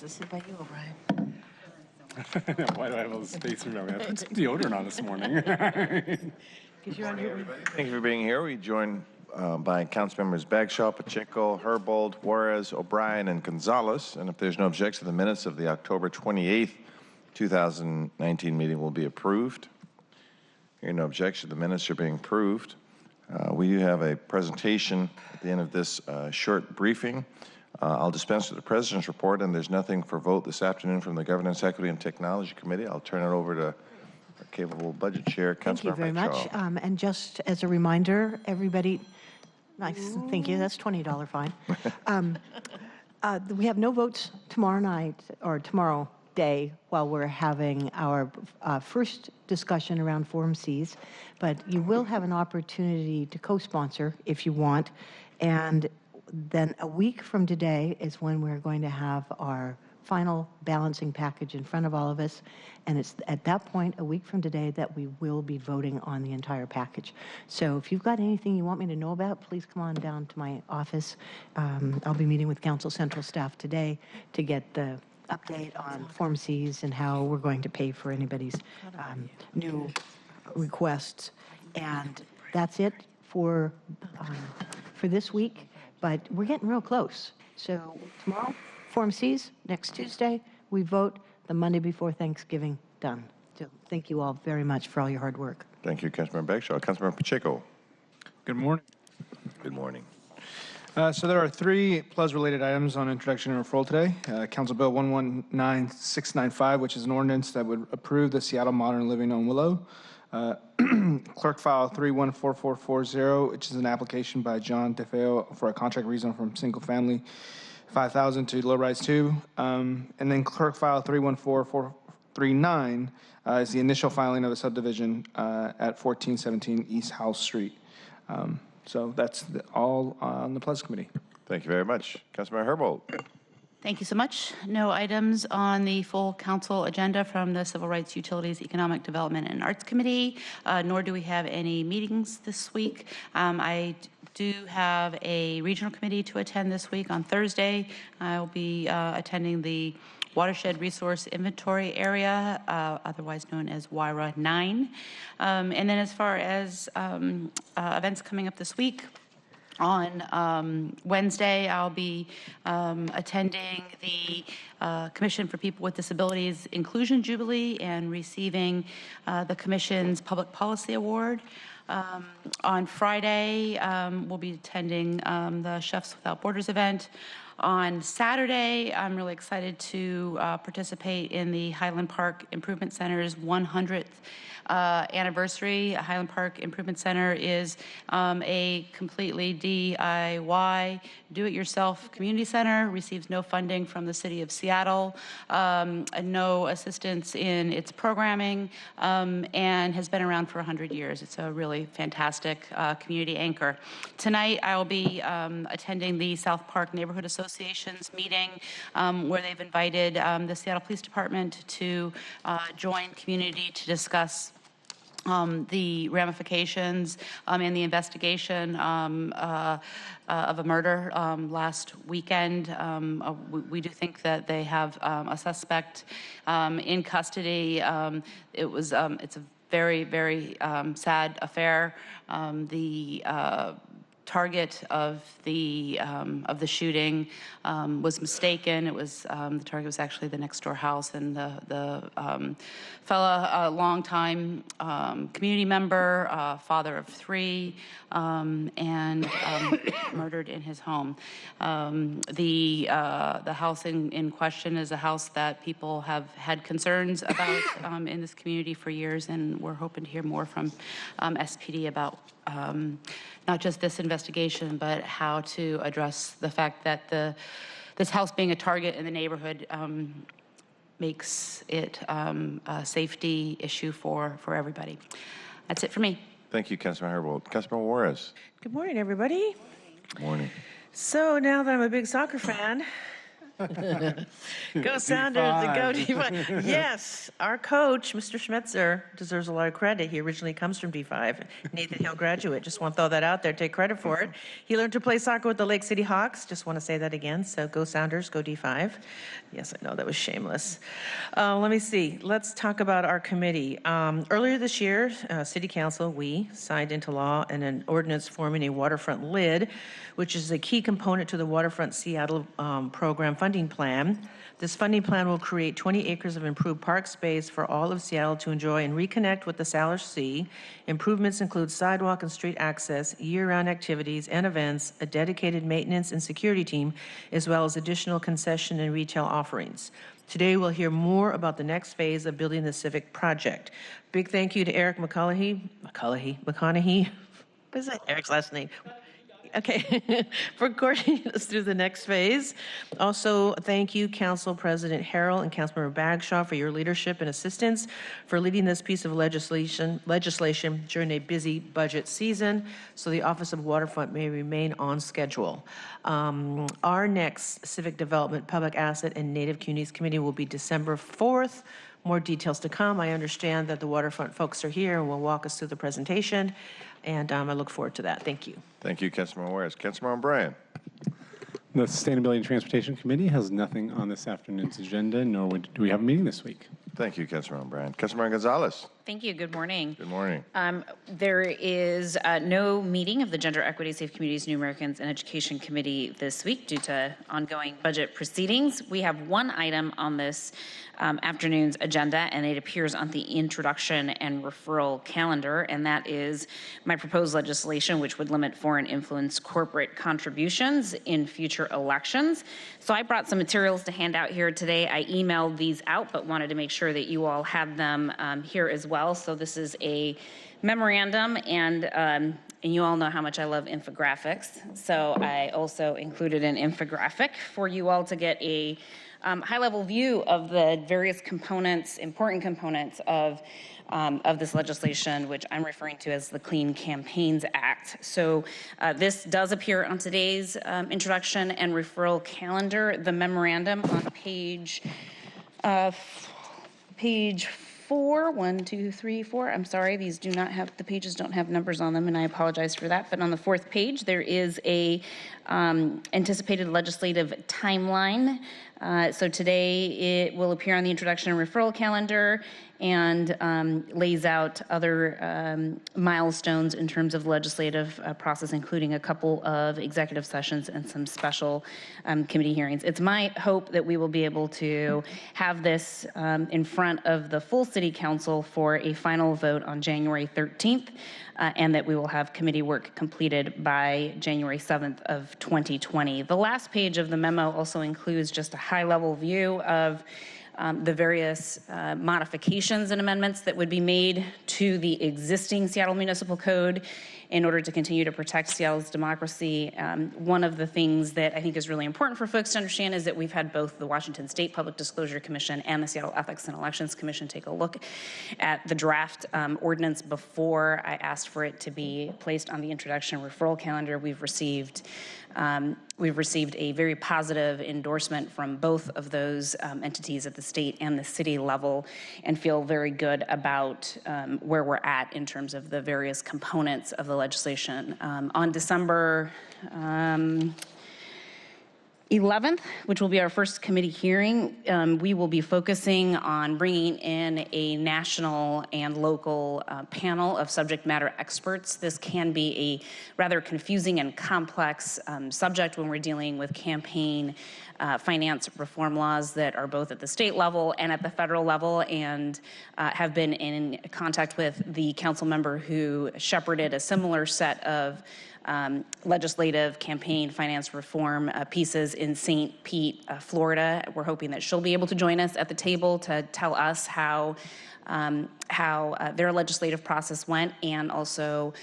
This is by you, O'Brien. Why do I have all the space around me? I put some deodorant on this morning. Because you're on your... Thank you for being here. We joined by council members Bagshaw, Pacheco, Herbold, Juarez, O'Brien, and Gonzalez. And if there's no objection, the minutes of the October 28th, 2019 meeting will be approved. Hearing no objection, the minutes are being approved. We do have a presentation at the end of this short briefing. I'll dispense with the President's report, and there's nothing for vote this afternoon from the Governance, Equity, and Technology Committee. I'll turn it over to our capable Budget Chair, Councilor Thank you very much. And just as a reminder, everybody, nice, thank you, that's $20 fine. We have no votes tomorrow night, or tomorrow day, while we're having our first discussion around Form Cs, but you will have an opportunity to co-sponsor if you want, and then a week from today is when we're going to have our final balancing package in front of all of us, and it's at that point, a week from today, that we will be voting on the entire package. So if you've got anything you want me to know about, please come on down to my office. I'll be meeting with Council Central staff today to get the update on Form Cs and how we're going to pay for anybody's new requests. And that's it for this week, but we're getting real close. So tomorrow, Form Cs, next Tuesday, we vote, the Monday before Thanksgiving, done. So thank you all very much for all your hard work. Thank you, Councilmember Bagshaw. Councilmember Pacheco. Good morning. Good morning. So there are three PLUS-related items on introduction and referral today. Council Bill 119695, which is an ordinance that would approve the Seattle Modern Living on Willow. Clerk File 314440, which is an application by John DeFeo for a contract rezone from single family 5,000 to low rise 2. And then Clerk File 314439 is the initial filing of a subdivision at 1417 East House Street. So that's all on the PLUS Committee. Thank you very much. Councilmember Herbold. Thank you so much. No items on the full council agenda from the Civil Rights, Utilities, Economic Development, and Arts Committee, nor do we have any meetings this week. I do have a regional committee to attend this week on Thursday. I will be attending the Watershed Resource Inventory Area, otherwise known as WIRA 9. And then as far as events coming up this week, on Wednesday, I'll be attending the Commission for People with Disabilities Inclusion Jubilee and receiving the Commission's Public Policy Award. On Friday, we'll be attending the Chefs Without Borders event. On Saturday, I'm really excited to participate in the Highland Park Improvement Center's 100th anniversary. Highland Park Improvement Center is a completely DIY, do-it-yourself community center, receives no funding from the City of Seattle, no assistance in its programming, and has been around for 100 years. It's a really fantastic community anchor. Tonight, I will be attending the South Park Neighborhood Association's meeting, where they've invited the Seattle Police Department to join community to discuss the ramifications and the investigation of a murder last weekend. We do think that they have a suspect in custody. It's a very, very sad affair. The target of the shooting was mistaken. It was the target was actually the next door house, and the fella, a longtime community member, father of 3, and murdered in his home. The house in question is a house that people have had concerns about in this community for years, and we're hoping to hear more from SPD about not just this investigation, but how to address the fact that this house being a target in the neighborhood makes it a safety issue for everybody. That's it for me. Thank you, Councilmember Herbold. Councilmember Juarez. Good morning, everybody. Good morning. So now that I'm a big soccer fan, Go Sounders and go D5. Yes, our coach, Mr. Schmetzer, deserves a lot of credit. He originally comes from D5. Nathan Hill graduate. Just want to throw that out there, take credit for it. He learned to play soccer with the Lake City Hawks. Just want to say that again. So go Sounders, go D5. Yes, I know that was shameless. Let me see. Let's talk about our committee. Earlier this year, City Council, we signed into law an ordinance forming a waterfront lid, which is a key component to the Waterfront Seattle program funding plan. This funding plan will create 20 acres of improved park space for all of Seattle to enjoy and reconnect with the Salish Sea. Improvements include sidewalk and street access, year-round activities and events, a dedicated maintenance and security team, as well as additional concession and retail offerings. Today, we'll hear more about the next phase of building the civic project. Big thank you to Eric McConaughey. What is that, Eric's last name? Okay, for coordinating us through the next phase. Also, thank you, Council President Harrell and Councilmember Bagshaw, for your leadership and assistance for leading this piece of legislation during a busy budget season, so the Office of Waterfront may remain on schedule. Our next Civic Development, Public Asset, and Native Communities Committee will be December 4th. More details to come. I understand that the Waterfront folks are here and will walk us through the presentation, and I look forward to that. Thank you. Thank you, Councilmember Juarez. Councilmember O'Brien. The Sustainability and Transportation Committee has nothing on this afternoon's agenda, nor do we have a meeting this week. Thank you, Councilmember O'Brien. Councilmember Gonzalez. Thank you. Good morning. Good morning. There is no meeting of the Gender Equity, Safe Communities, New Americans, and Education Committee this week due to ongoing budget proceedings. We have one item on this afternoon's agenda, and it appears on the introduction and referral calendar, and that is my proposed legislation, which would limit foreign influence corporate contributions in future elections. So I brought some materials to hand out here today. I emailed these out, but wanted to make sure that you all had them here as well. So this is a memorandum, and you all know how much I love infographics. So I also included an infographic for you all to get a high-level view of the various components, important components of this legislation, which I'm referring to as the Clean Campaigns Act. So this does appear on today's introduction and referral calendar. The memorandum on page 4, 1, 2, 3, 4. I'm sorry, these do not have, the pages don't have numbers on them, and I apologize for that. But on the 4th page, there is a anticipated legislative timeline. So today it will appear on the introduction and referral calendar and lays out other milestones in terms of legislative process, including a couple of executive sessions and some special committee hearings. It's my hope that we will be able to have this in front of the full City Council for a final vote on January 13th, and that we will have committee work completed by January 7th of 2020. The last page of the memo also includes just a high-level view of the various modifications and amendments that would be made to the existing Seattle Municipal Code in order to continue to protect Seattle's democracy. One of the things that I think is really important for folks to understand is that we've had both the Washington State Public Disclosure Commission and the Seattle Ethics and Elections Commission take a look at the draft ordinance before I asked for it to be placed on the introduction referral calendar. We've received a very positive endorsement from both of those entities at the state and the city level, and feel very good about where we're at in terms of the various components of the legislation. On December 11th, which will be our first committee hearing, we will be focusing on bringing in a national and local panel of subject matter experts. This can be a rather confusing and complex subject when we're dealing with campaign finance reform laws that are both at the state level and at the federal level, and have been in contact with the council member who shepherded a similar set of legislative campaign finance reform pieces in St. Pete, Florida. We're hoping that she'll be able to join us at the table to tell us how their legislative process went, and also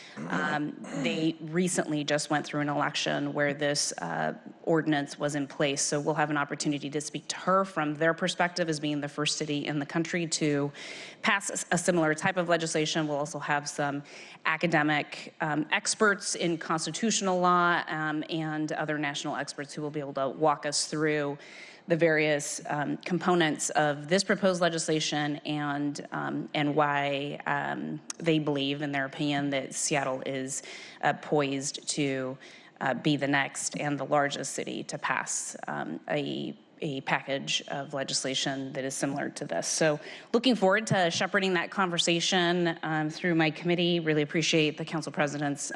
they recently just went through an election where this ordinance was in place. So we'll have an opportunity to speak to her from their perspective as being the first city in the country to pass a similar type of legislation. We'll also have some academic experts in constitutional law and other national experts who will be able to walk us through the various components of this proposed legislation and why they believe, in their opinion, that Seattle is poised to be the next and the largest city to pass a package of legislation that is similar to this. So looking forward to shepherding that conversation through my committee. Really appreciate the council president's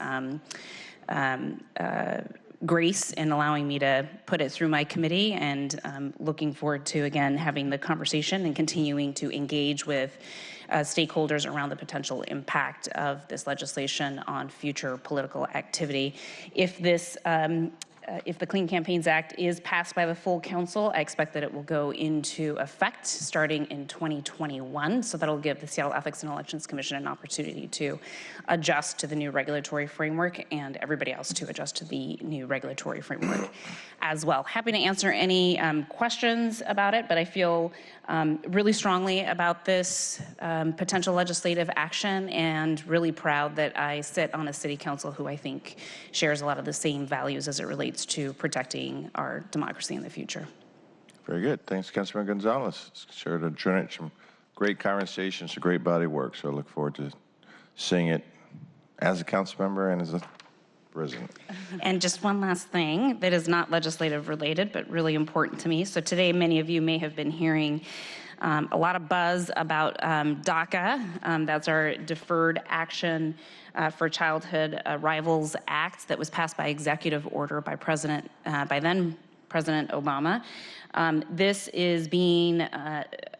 grace in allowing me to put it through my committee, and looking forward to, again, having the conversation and continuing to engage with stakeholders around the potential impact of this legislation on future political activity. If the Clean Campaigns Act is passed by the full council, I expect that it will go into effect starting in 2021. So that'll give the Seattle Ethics and Elections Commission an opportunity to adjust to the new regulatory framework, and everybody else to adjust to the new regulatory framework as well. Happy to answer any questions about it, but I feel really strongly about this potential legislative action, and really proud that I sit on a city council who I think shares a lot of the same values as it relates to protecting our democracy in the future. Very good. Thanks, Councilman Gonzalez. Sure to generate some great conversations, a great body of work. So I look forward to seeing it as a council member and as a president. And just one last thing that is not legislative related, but really important to me. So today, many of you may have been hearing a lot of buzz about DACA. That's our Deferred Action for Childhood Arrivals Act that was passed by executive order by then President Obama. This is being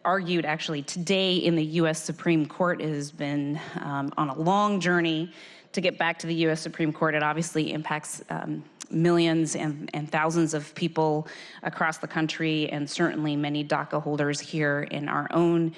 argued actually today in the U.S. Supreme Court. It has been on a long journey to get back to the U.S. Supreme Court. It obviously impacts millions and thousands of people across the country, and certainly many DACA holders here in our own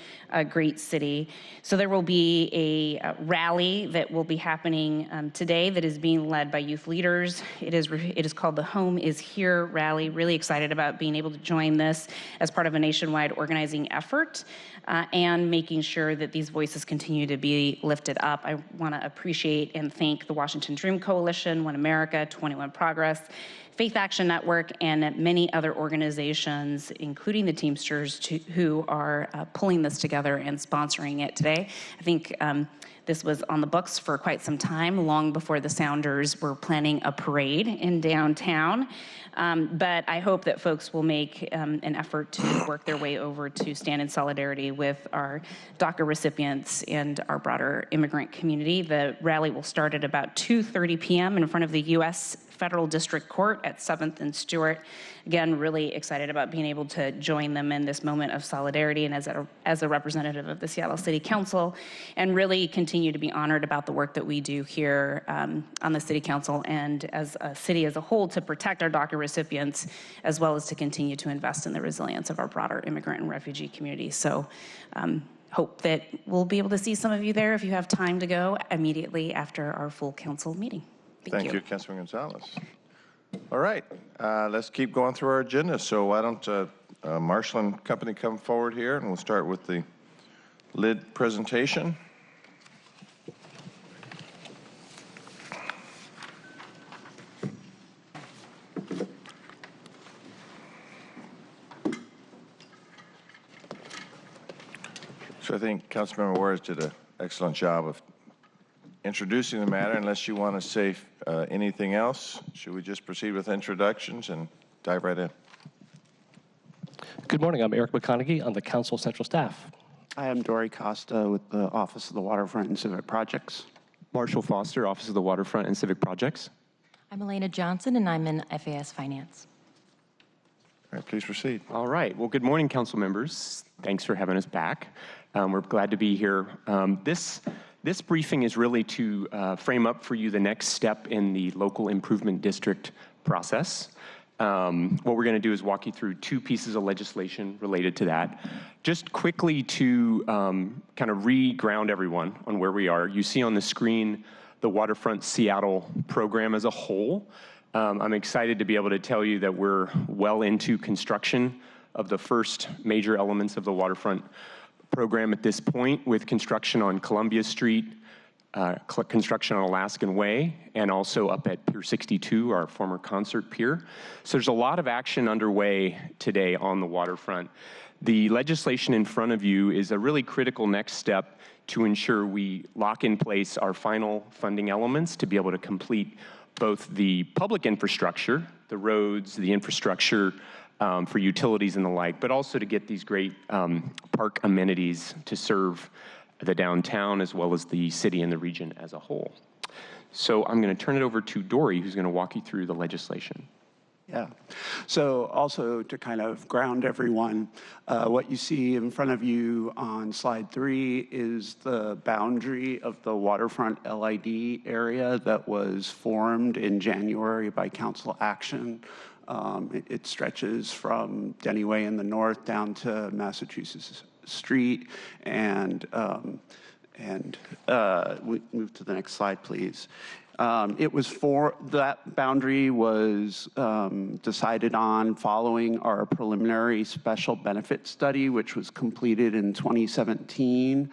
great city. So there will be a rally that will be happening today that is being led by youth leaders. It is called the Home is Here rally. Really excited about being able to join this as part of a nationwide organizing effort and making sure that these voices continue to be lifted up. I want to appreciate and thank the Washington Dream Coalition, One America, 21 Progress, Faith Action Network, and many other organizations, including the Teamsters, who are pulling this together and sponsoring it today. I think this was on the books for quite some time, long before the Sounders were planning a parade in downtown. But I hope that folks will make an effort to work their way over to stand in solidarity with our DACA recipients and our broader immigrant community. The rally will start at about 2:30 p.m. in front of the U.S. Federal District Court at 7th and Stewart. Again, really excited about being able to join them in this moment of solidarity, and as a representative of the Seattle City Council, and really continue to be honored about the work that we do here on the City Council and as a city as a whole to protect our DACA recipients, as well as to continue to invest in the resilience of our broader immigrant and refugee community. So hope that we'll be able to see some of you there if you have time to go immediately after our full council meeting. Thank you, Councilman Gonzalez. All right, let's keep going through our agenda. So why don't Marshall and company come forward here, and we'll start with the lid presentation. So I think Councilmember Juarez did an excellent job of introducing the matter. Unless you want to say anything else, should we just proceed with introductions and dive right in? Good morning. I'm Eric McConaughey on the Council Central Staff. I am Dory Costa with the Office of the Waterfront and Civic Projects. Marshall Foster, Office of the Waterfront and Civic Projects. I'm Elena Johnson, and I'm in FAS Finance. All right, please proceed. All right. Well, good morning, council members. Thanks for having us back. We're glad to be here. This briefing is really to frame up for you the next step in the local improvement district process. What we're going to do is walk you through two pieces of legislation related to that. Just quickly to kind of re-ground everyone on where we are. You see on the screen the Waterfront Seattle program as a whole. I'm excited to be able to tell you that we're well into construction of the first major elements of the Waterfront program at this point, with construction on Columbia Street, construction on Alaskan Way, and also up at Pier 62, our former concert pier. So there's a lot of action underway today on the waterfront. The legislation in front of you is a really critical next step to ensure we lock in place our final funding elements to be able to complete both the public infrastructure, the roads, the infrastructure for utilities and the like, but also to get these great park amenities to serve the downtown as well as the city and the region as a whole. So I'm going to turn it over to Dory, who's going to walk you through the legislation. Yeah. So also to kind of ground everyone, what you see in front of you on slide 3 is the boundary of the waterfront LID area that was formed in January by council action. It stretches from Denny Way in the north down to Massachusetts Street, and we move to the next slide, please. That boundary was decided on following our preliminary special benefit study, which was completed in 2017.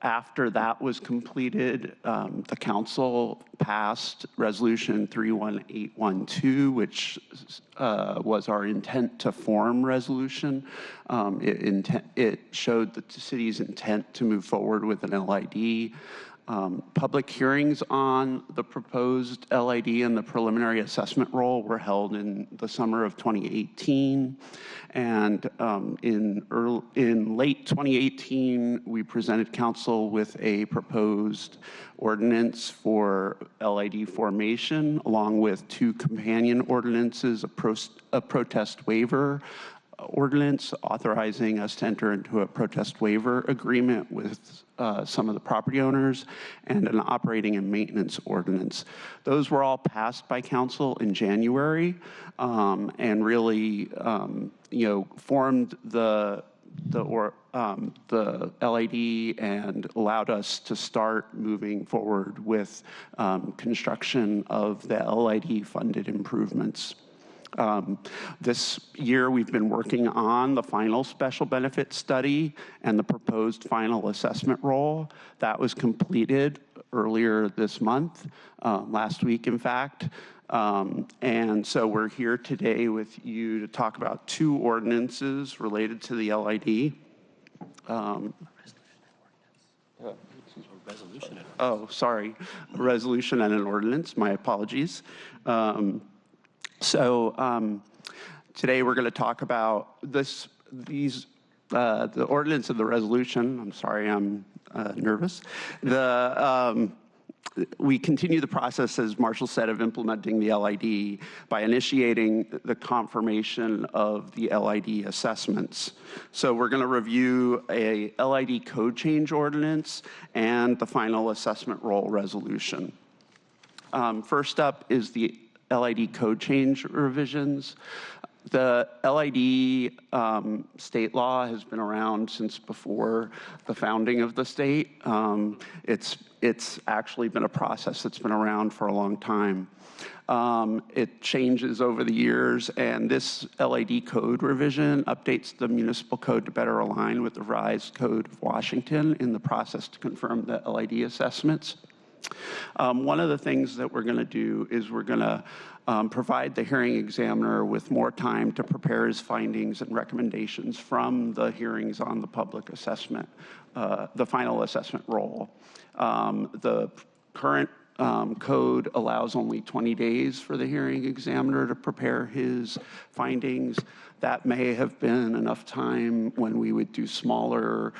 After that was completed, the council passed Resolution 31812, which was our intent to form resolution. It showed the city's intent to move forward with an LID. Public hearings on the proposed LID and the preliminary assessment roll were held in the summer of 2018. And in late 2018, we presented council with a proposed ordinance for LID formation, along with 2 companion ordinances, a protest waiver ordinance authorizing us to enter into a protest waiver agreement with some of the property owners, and an operating and maintenance ordinance. Those were all passed by council in January, and really, formed the LID and allowed us to start moving forward with construction of the LID funded improvements. This year, we've been working on the final special benefit study and the proposed final assessment roll. That was completed earlier this month, last week, in fact. And so we're here today with you to talk about 2 ordinances related to the LID. Oh, sorry. A resolution and an ordinance. My apologies. Today we're going to talk about the ordinance and the resolution. I'm sorry, I'm nervous. We continue the process, as Marshall said, of implementing the LID by initiating the confirmation of the LID assessments. So we're going to review a LID code change ordinance and the final assessment roll resolution. First up is the LID code change revisions. The LID state law has been around since before the founding of the state. It's actually been a process that's been around for a long time. It changes over the years, and this LID code revision updates the municipal code to better align with the revised Code of Washington in the process to confirm the LID assessments. One of the things that we're going to do is we're going to provide the hearing examiner with more time to prepare his findings and recommendations from the hearings on the public assessment, the final assessment roll. The current code allows only 20 days for the hearing examiner to prepare his findings. That may have been enough time when we would do smaller,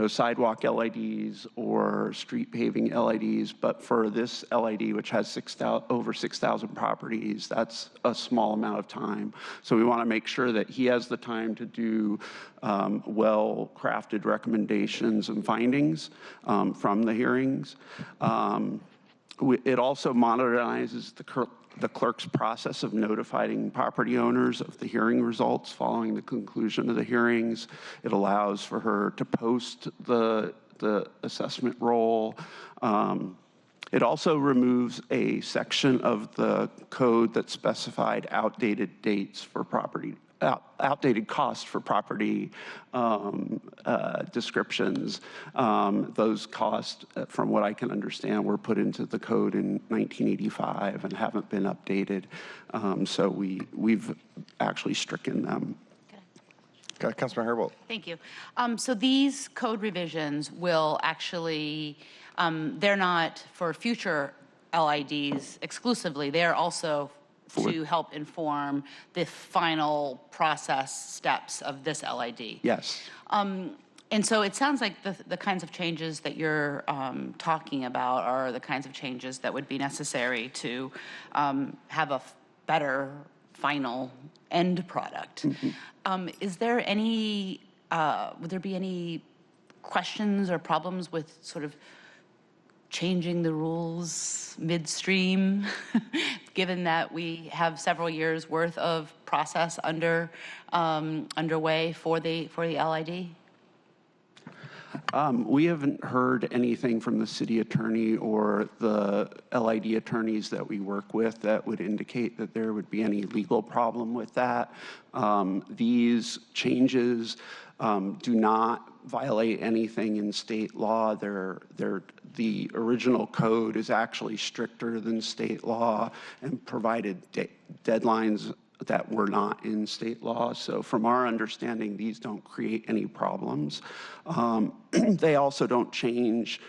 sidewalk LIDs or street paving LIDs, but for this LID, which has over 6,000 properties, that's a small amount of time. So we want to make sure that he has the time to do well-crafted recommendations and findings from the hearings. It also modernizes the clerk's process of notifying property owners of the hearing results following the conclusion of the hearings. It allows for her to post the assessment roll. It also removes a section of the code that specified outdated dates for property outdated cost for property descriptions. Those costs, from what I can understand, were put into the code in 1985 and haven't been updated. So we've actually stricken them. Councilman Herbold. Thank you. So these code revisions will actually, they're not for future LIDs exclusively. They're also to help inform the final process steps of this LID. Yes. And so it sounds like the kinds of changes that you're talking about are the kinds of changes that would be necessary to have a better final end product. Is there any, would there be any questions or problems with sort of changing the rules midstream, given that we have several years worth of process underway for the LID? We haven't heard anything from the city attorney or the LID attorneys that we work with that would indicate that there would be any legal problem with that. These changes do not violate anything in state law. The original code is actually stricter than state law and provided deadlines that were not in state law. So from our understanding, these don't create any problems. They also don't change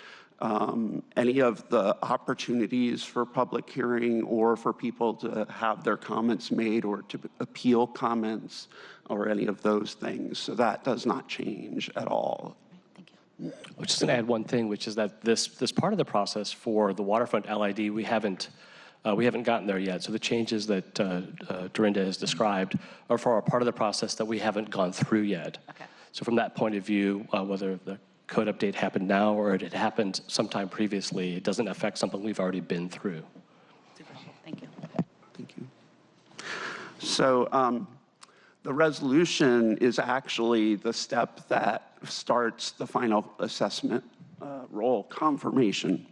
any of the opportunities for public hearing or for people to have their comments made or to appeal comments or any of those things. So that does not change at all. I'm just going to add one thing, which is that this part of the process for the Waterfront LID, we haven't gotten there yet. So the changes that Dorinda has described are for a part of the process that we haven't gone through yet. Okay. So from that point of view, whether the code update happened now or it had happened sometime previously, it doesn't affect something we've already been through. Super. Thank you. Thank you. So the resolution is actually the step that starts the final assessment roll confirmation.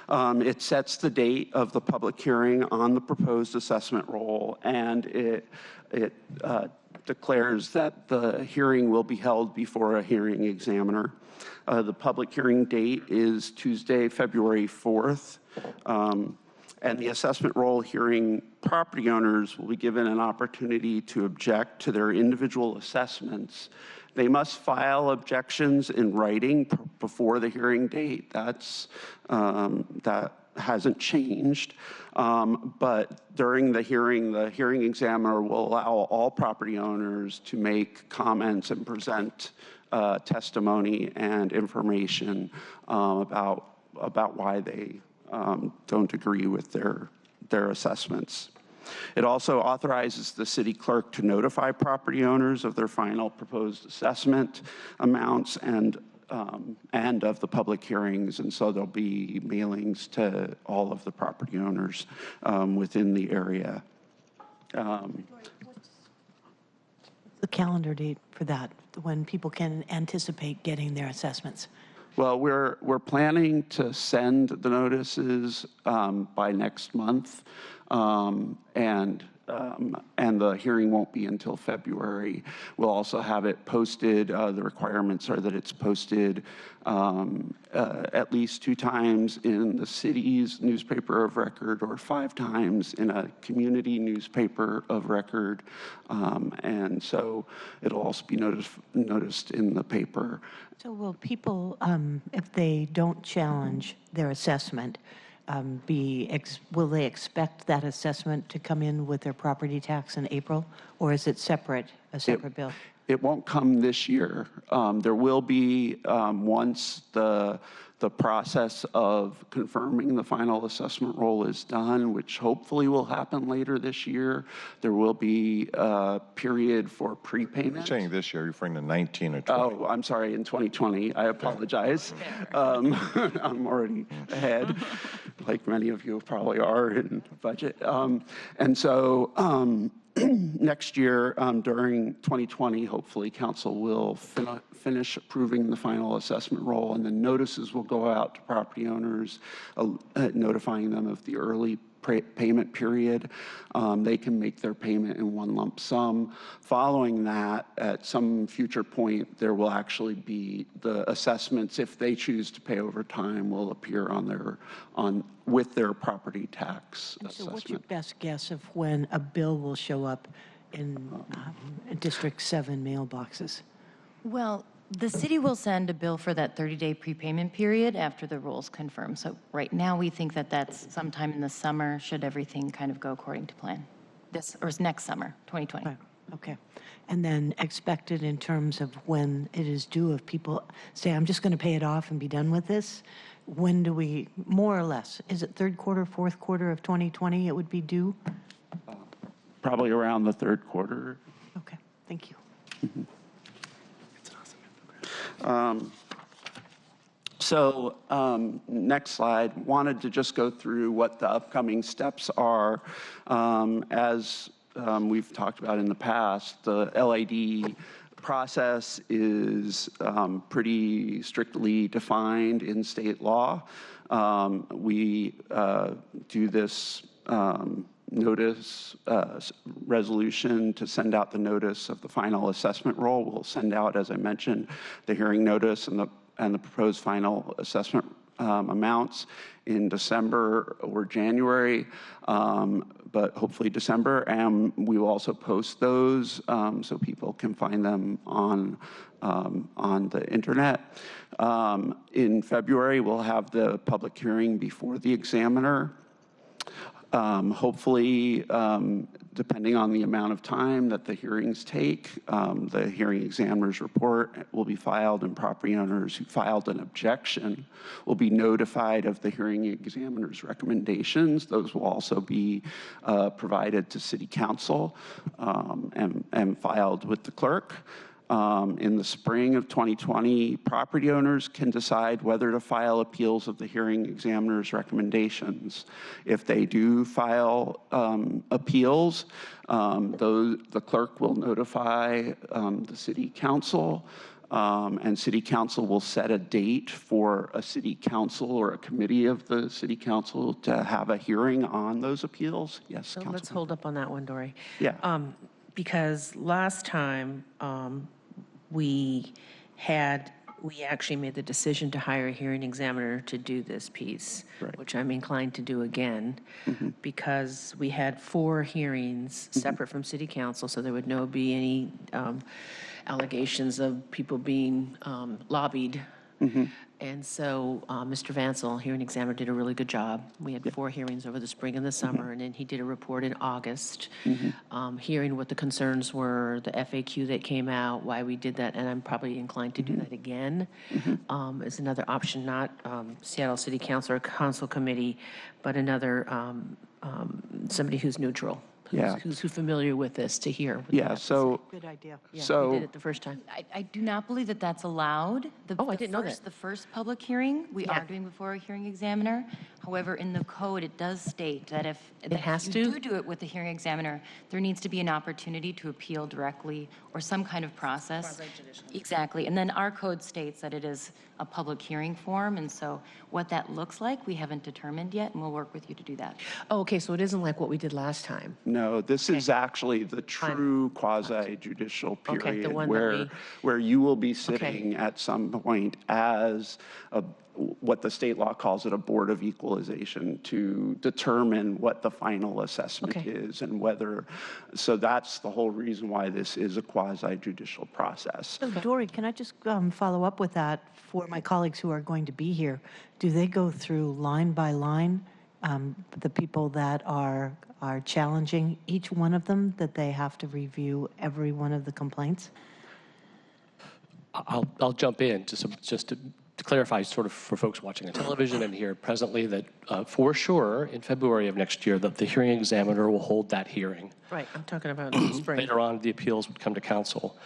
It sets the date of the public hearing on the proposed assessment roll, and it declares that the hearing will be held before a hearing examiner. The public hearing date is Tuesday, February 4th. And the assessment roll hearing property owners will be given an opportunity to object to their individual assessments. They must file objections in writing before the hearing date. That hasn't changed. But during the hearing examiner will allow all property owners to make comments and present testimony and information about why they don't agree with their assessments. It also authorizes the city clerk to notify property owners of their final proposed assessment amounts and of the public hearings, and so there'll be mailings to all of the property owners within the area. The calendar date for that, when people can anticipate getting their assessments? Well, we're planning to send the notices by next month, and the hearing won't be until February. We'll also have it posted. The requirements are that it's posted at least 2 times in the city's newspaper of record or 5 times in a community newspaper of record. And so it'll also be noticed in the paper. So will people, if they don't challenge their assessment, will they expect that assessment to come in with their property tax in April, or is it a separate bill? It won't come this year. There will be, once the process of confirming the final assessment roll is done, which hopefully will happen later this year, there will be a period for prepayment. You're saying this year, you're referring to 19 or 20. Oh, I'm sorry, in 2020. I apologize. I'm already ahead, like many of you probably are in budget. And so next year, during 2020, hopefully council will finish approving the final assessment roll, and then notices will go out to property owners, notifying them of the early payment period. They can make their payment in one lump sum. Following that, at some future point, there will actually be the assessments, if they choose to pay over time, will appear with their property tax So assessment. what's your best guess of when a bill will show up in District 7 mailboxes? Well, the city will send a bill for that 30-day prepayment period after the rules confirm. So right now, we think that that's sometime in the summer, should everything kind of go according to plan. This, or next summer, 2020. Right, okay. And then expected in terms of when it is due, if people say, I'm just going to pay it off and be done with this, when do we, more or less, is it third quarter, fourth quarter of 2020 it would be due? Probably around the third quarter. Okay, thank you. Next slide, wanted to just go through what the upcoming steps are. As we've talked about in the past, the LID process is pretty strictly defined in state law. We do this notice resolution to send out the notice of the final assessment roll. We'll send out, as I mentioned, the hearing notice and the proposed final assessment amounts in December or January, but hopefully December. And we will also post those so people can find them on the internet. In February, we'll have the public hearing before the examiner. Hopefully, depending on the amount of time that the hearings take, the hearing examiner's report will be filed, and property owners who filed an objection will be notified of the hearing examiner's recommendations. Those will also be provided to City Council and filed with the clerk. In the spring of 2020, property owners can decide whether to file appeals of the hearing examiner's recommendations. If they do file appeals, the clerk will notify the City Council, and City Council will set a date for a City Council or a committee of the City Council to have a hearing on those appeals. Yes, So Councilman. let's hold up on that one, Dory. Yeah. Because last time, we actually made the decision to hire a hearing examiner to do this piece, Right. which I'm inclined to do again, because we had 4 hearings separate from City Council, so there would be any allegations of people being lobbied. And so Mr. Vansel, hearing examiner, did a really good job. We had 4 hearings over the spring and the summer, and then he did a report in August, hearing what the concerns were, the FAQ that came out, why we did that, and I'm probably inclined to do that again. As another option, not Seattle City Council or Council Committee, but another, somebody who's neutral. Who's familiar with this to hear. What they have to say. Good idea. Yeah, we did it the first time. I do not believe that that's allowed. I didn't know that. The first public hearing, we Yeah. are doing before a hearing examiner. However, in the code, it does state that if has you to? do it with the hearing examiner, there needs to be an opportunity to appeal directly or some kind of process. Exactly. And then our code states that it is a public hearing form, and so what that looks like, we haven't determined yet, and we'll work with you to do that. Oh, okay, so it isn't like what we did last time. No, this is actually the true quasi-judicial Okay, the period one that where you will be sitting at some point as what the state law calls it, a board of equalization, to determine what the final assessment is and whether, so that's the whole reason why this is a quasi-judicial process. So Dory, can I just follow up with that for my colleagues who are going to be here? Do they go through line by line, the people that are challenging each one of them, that they have to review every one of the complaints? I'll jump in just to clarify sort of for folks watching on television and here presently that for sure in February of next year that the hearing examiner will hold that hearing. Right, I'm talking about in the spring. Later on, the appeals would come to council.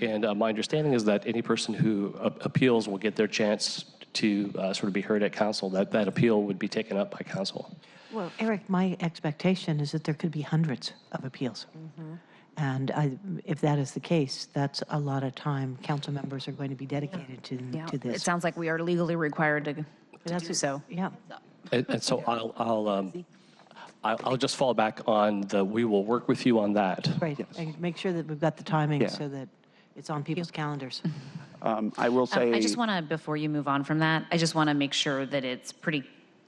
And my understanding is that any person who appeals will get their chance to sort of be heard at council, that appeal would be taken up by council. Well, Eric, my expectation is that there could be hundreds of appeals. And if that is the case, that's a lot of time council members are going to be dedicated to this. It sounds like we are legally required to do so. Yeah. And so I'll just fall back on we will work with you on that. Right, and make sure that we've got the timing Yeah. so that it's on people's calendars. I will say. I just want to, before you move on from that, I just want to make sure that it's pretty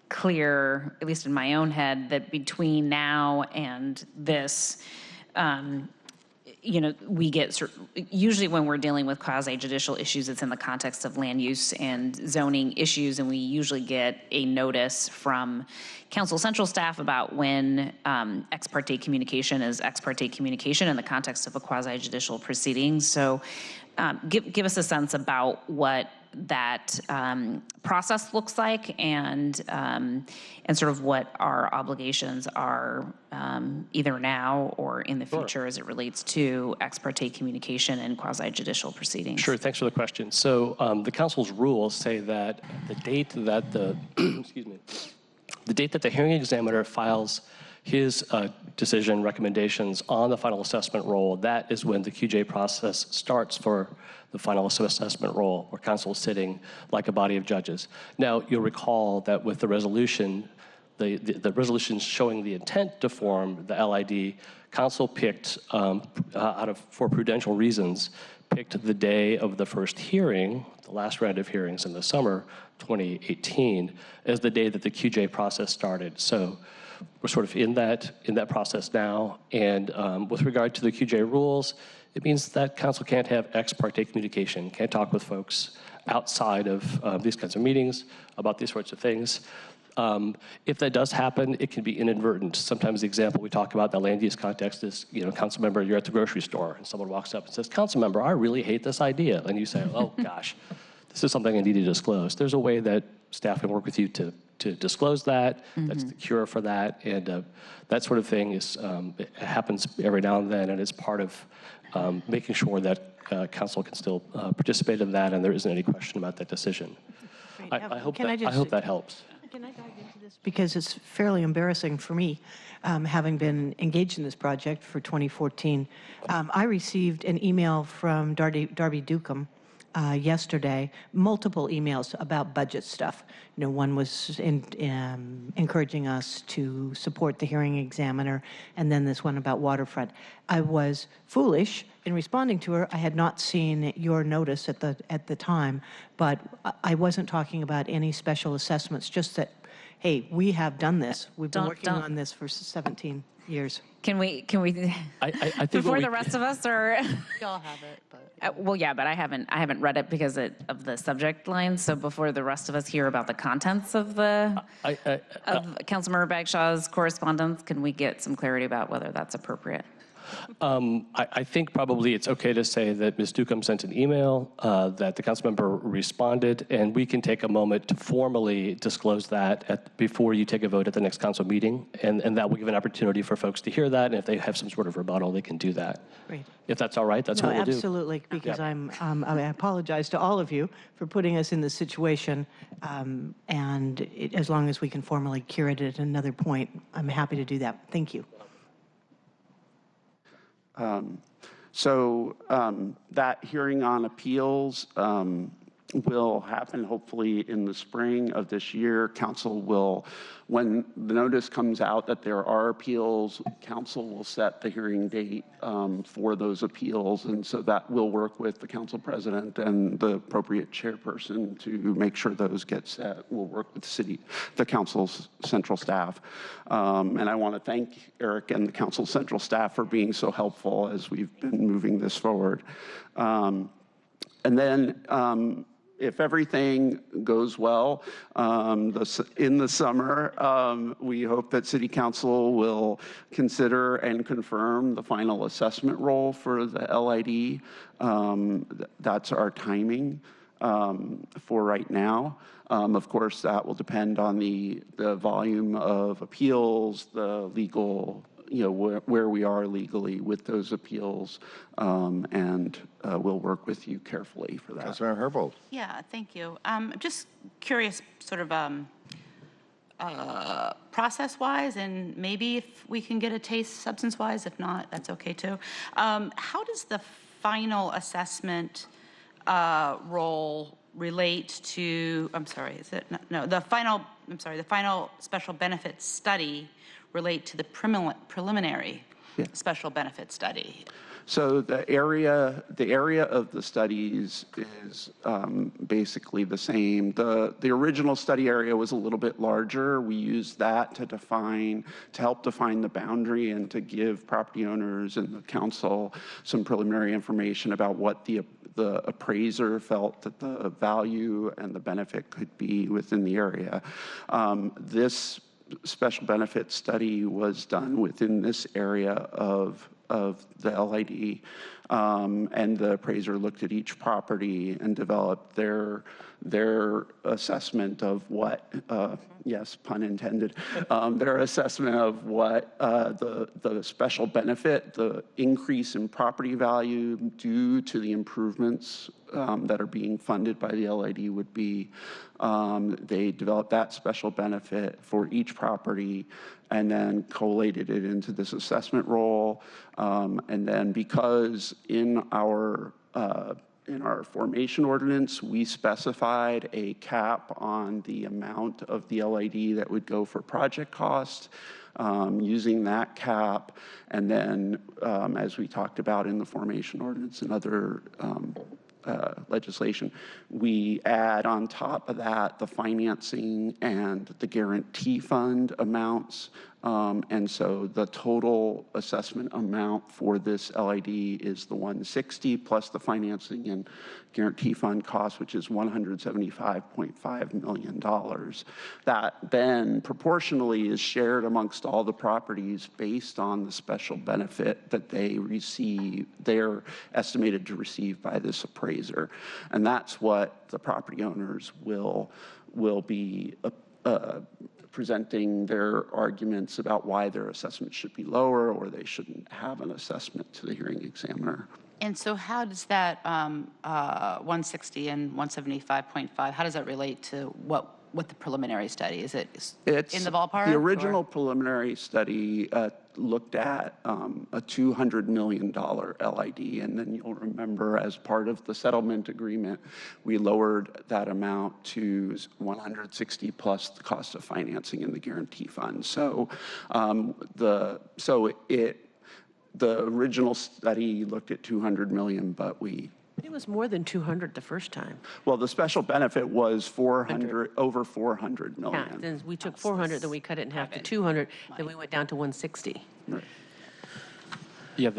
clear, at least in my own head, that between now and this, we get usually when we're dealing with quasi-judicial issues, it's in the context of land use and zoning issues, and we usually get a notice from council central staff about when ex parte communication is ex parte communication in the context of a quasi-judicial proceeding. So give us a sense about what that process looks like and sort of what our obligations are either now or in the future as it relates to ex parte communication and quasi-judicial proceedings. Sure, thanks for the question. So the council's rules say that the date that the date that the hearing examiner files his decision recommendations on the final assessment roll, that is when the QJ process starts for the final assessment roll, where council is sitting like a body of judges. Now, you'll recall that with the resolution, the resolution showing the intent to form the LID, council picked, for prudential reasons, picked the day of the first hearing, the last round of hearings in the summer 2018, as the day that the QJ process started. So we're sort of in that process now. And with regard to the QJ rules, it means that council can't have ex parte communication, can't talk with folks outside of these kinds of meetings about these sorts of things. If that does happen, it can be inadvertent. Sometimes the example we talk about in the land use context is, council member, you're at the grocery store and someone walks up and says, council member, I really hate this idea. And you say, oh gosh, this is something I need to disclose. There's a way that staff can work with you to disclose that. Mm-hmm. That's the cure for that. And that sort of thing it happens every now and then, and it's part of making sure that council can still participate in that and there isn't any question about that decision. Great. I hope that helps. Can I dive into this? Because it's fairly embarrassing for me, having been engaged in this project for 2014. I received an email from Darby Ducombe yesterday, multiple emails about budget stuff. One was encouraging us to support the hearing examiner, and then this one about Waterfront. I was foolish in responding to her. I had not seen your notice at the time, but I wasn't talking about any special assessments, just that, hey, we have done this. We've been working on this for 17 years. Can we I think before the rest of us, or we all have it, but well, yeah, but I haven't read it because of the subject line. So before the rest of us hear about the contents of Councilmember Bagshaw's correspondence, can we get some clarity about whether that's appropriate? I think probably it's okay to say that Ms. Ducombe sent an email, that the council member responded, and we can take a moment to formally disclose that before you take a vote at the next council meeting, and that will give an opportunity for folks to hear that, and if they have some sort of rebuttal, they can do that. Great. If that's all right, that's what we'll do. Absolutely, because I apologize to all of you for putting us in this situation, and as long as we can formally cure it at another point, I'm happy to do that. Thank you. That hearing on appeals will happen hopefully in the spring of this year. Council will, when the notice comes out that there are appeals, council will set the hearing date for those appeals. And so that will work with the council president and the appropriate chairperson to make sure those get set. We'll work with the council's central staff. And I want to thank Eric and the council central staff for being so helpful as we've been moving this forward. And then if everything goes well in the summer, we hope that City Council will consider and confirm the final assessment roll for the LID. That's our timing for right now. Of course, that will depend on the volume of appeals, the legal, where we are legally with those appeals, and we'll work with you carefully for that. Councilmember Herbold. Yeah, thank you. I'm just curious, sort of process-wise, and maybe if we can get a taste substance-wise. If not, that's okay too. How does the final assessment role relate to? The final special benefits study relate to the preliminary special benefit study? So the area of the studies is basically the same. The original study area was a little bit larger. We used that to help define the boundary and to give property owners and the council some preliminary information about what the appraiser felt that the value and the benefit could be within the area. This special benefit study was done within this area of the LID, and the appraiser looked at each property and developed their assessment of what, yes, pun intended, their assessment of what the special benefit, the increase in property value due to the improvements that are being funded by the LID would be. They developed that special benefit for each property and then collated it into this assessment roll. And then because in our formation ordinance, we specified a cap on the amount of the LID that would go for project cost. Using that cap, and then as we talked about in the formation ordinance and other legislation, we add on top of that the financing and the guarantee fund amounts. And so the total assessment amount for this LID is the 160 plus the financing and guarantee fund cost, which is $175.5 million. That then proportionally is shared amongst all the properties based on the special benefit that they receive, they're estimated to receive by this appraiser. And that's what the property owners will be presenting their arguments about why their assessment should be lower or they shouldn't have an assessment to the hearing examiner. And so how does that 160 and 175.5, how does that relate to what the preliminary study? Is it in the ballpark? The original preliminary study looked at a $200 million LID, and then you'll remember as part of the settlement agreement, we lowered that amount to 160 plus the cost of financing in the guarantee fund. So the original study looked at 200 million, but It was more than 200 the first time. well, the special benefit was over 400 million. Yeah, then we took 400, then we cut it in half to 200, then we went down to 160. Right. Yeah,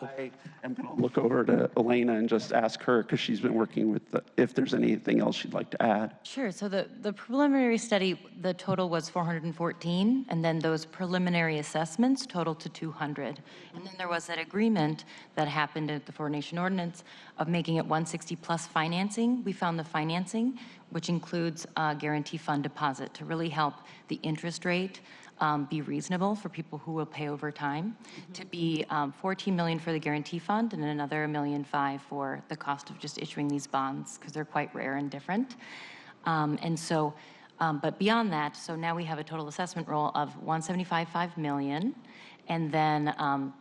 I am going to look over to Elena and just ask her, because she's been working with if there's anything else she'd like to add. Sure. So the preliminary study, the total was 414, and then those preliminary assessments totaled to 200. And then there was that agreement that happened at the Formation Ordinance of making it 160 plus financing. We found the financing, which includes a guarantee fund deposit to really help the interest rate be reasonable for people who will pay over time, to be $14 million for the guarantee fund and another $1.5 million for the cost of just issuing these bonds, because they're quite rare and different. And so, but beyond that, so now we have a total assessment roll of $175.5 million. And then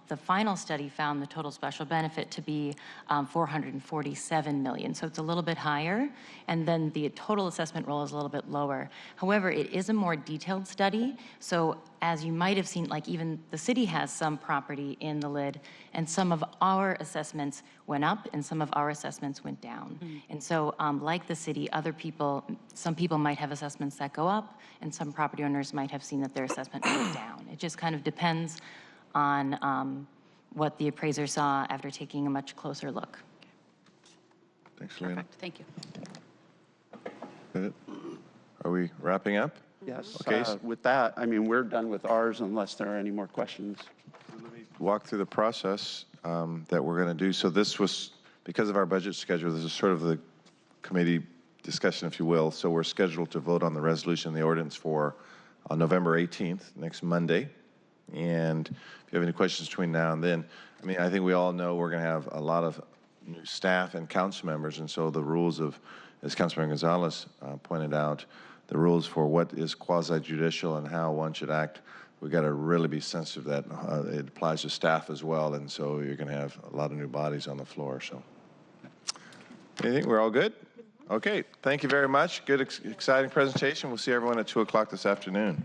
the final study found the total special benefit to be $447 million. So it's a little bit higher. And then the total assessment roll is a little bit lower. However, it is a more detailed study. So as you might have seen, like even the city has some property in the lid, and some of our assessments went up and some of our assessments went down. And so like the city, some people might have assessments that go up, and some property owners might have seen that their assessment went down. It just kind of depends on what the appraiser saw after taking a much closer look. Thanks, Elena. Perfect. Thank you. Is it? Are we wrapping up? Yes. Okay. With that, I mean, we're done with ours unless there are any more questions. Walk through the process that we're going to do. So this was, because of our budget schedule, this is sort of the committee discussion, if you will. So we're scheduled to vote on the resolution and the ordinance for November 18th, next Monday. And if you have any questions between now and then, I mean, I think we all know we're going to have a lot of new staff and council members. And so the rules of, as Councilmember Gonzalez pointed out, the rules for what is quasi-judicial and how one should act, we got to really be sensitive that it applies to staff as well. And so you're going to have a lot of new bodies on the floor. So anything, we're all good? Okay, thank you very much. Good, exciting presentation. We'll see everyone at 2 o'clock this afternoon.